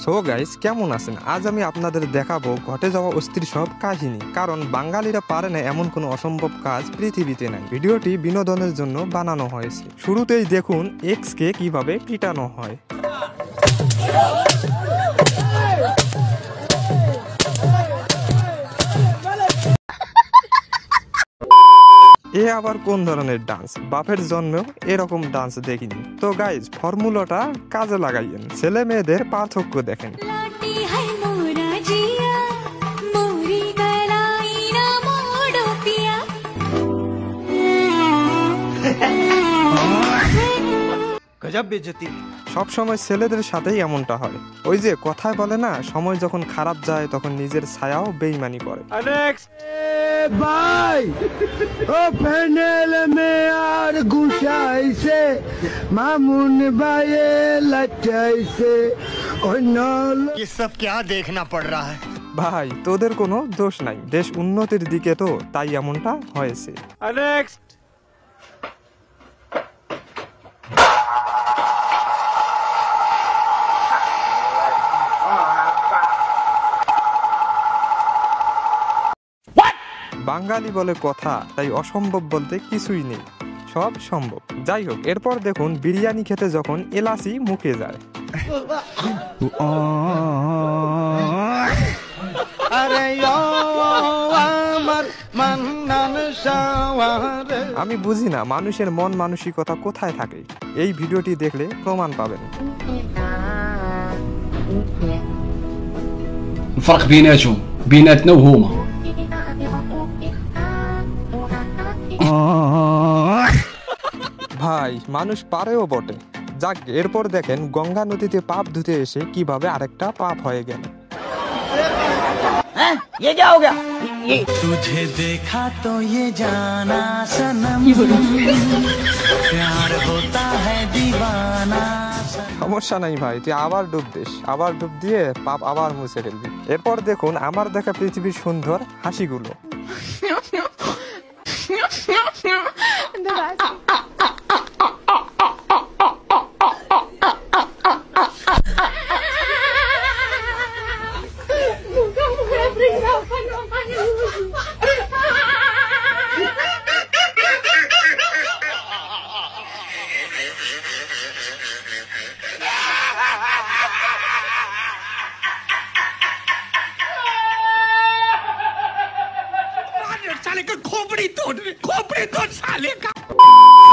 So guys, কেমন আছেন? আজ আমি আপনাদের দেখাবো ঘটে যাওয়া অস্থির সব কাহিনী, কারণ বাঙালিরা পারে না এমন কোনো অসম্ভব কাজ পৃথিবীতে নাই। ভিডিওটি বিনোদনের জন্য বানানো হয়েছে। শুরুতেই দেখুন এক্স কে কিভাবে পিটানো হয়। এ আবার কোন ধরনের ডান্স? বাপের জন্মেও এরকম ডান্স দেখিনি। তো গাইজ, ফর্মুলাটা কাজে লাগাইয়েন, ছেলে মেয়েদের পার্থক্য দেখেন। সব সময় ছেলেদের সাথেই এমনটা হয়। ওই যে কথায় বলে না, সময় যখন খারাপ যায় তখন নিজের ছায়াও বেইমানি করে। ভাই ও প্যানেল মে আর গুছাইছে মামুন ভাইয়ে লাচাইছে ये सब क्या देखना पड़ रहा है? ভাই, তোদের কোনো দোষ নাই, দেশ উন্নতির দিকে তো তাই এমনটা হয়েছে। বাঙালি বলে কথা, তাই অসম্ভব বলতে কিছুই নেই, সব সম্ভব। যাই হোক, এরপর দেখুন বিরিয়ানি খেতে যখন এলাচি মুখে যায়। আমি বুঝি না মানুষের মন মানসিকতা কোথায় থাকে। এই ভিডিওটি দেখলে প্রমাণ পাবেন। الفرق بيناتنا وهما ভাই, মানুষ পারেও বটে। যাক, এরপর দেখেন গঙ্গা নদীতে পাপ ধুতে এসে কিভাবে আরেকটা পাপ হয়ে গেল। ये क्या हो गया? तुझे देखा तो ये जाना सनम प्यार होता है दीवाना। সমস্যা নাই ভাই, তুই আবার ডুব দিস, আবার ডুব দিয়ে পাপ আবার মুছে ফেলবি। এরপর দেখুন আমার দেখা পৃথিবীর সুন্দর হাসিগুলো।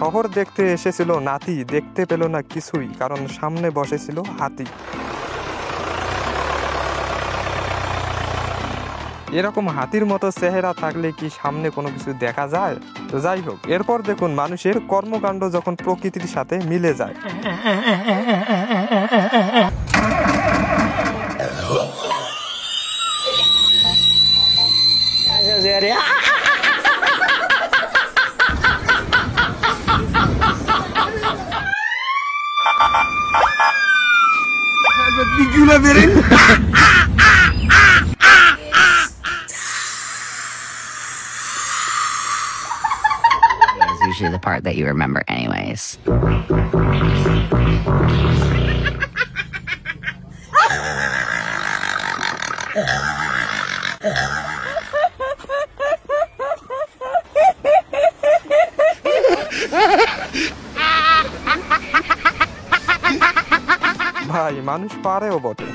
শহর দেখতে এসেছিল নাতি, দেখতে পেল না কিছুই, কারণ সামনে বসেছিল হাতি। এরকম হাতির মতো চেহারা থাকলে কি সামনে কোনো কিছু দেখা যায়? তো যাই হোক, এরপর দেখুন মানুষের কর্মকাণ্ড যখন প্রকৃতির সাথে মিলে যায়। It's usually the part that you remember anyways. ভাই, মানুষ পারেও বটে।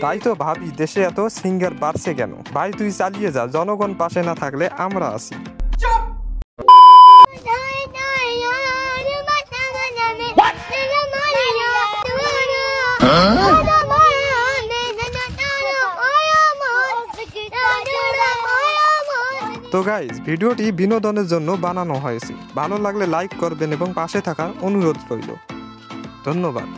তাই তো ভাবি, দেশে এত সিঙ্গার বাড়ছে কেন? ভাই তুই চালিয়ে যা, জনগণ পাশে না থাকলে আমরা আছি। তো গাইজ, ভিডিওটি বিনোদনের জন্য বানানো হয়েছে। ভালো লাগলে লাইক করবেন এবং পাশে থাকার অনুরোধ রইল। ধন্যবাদ।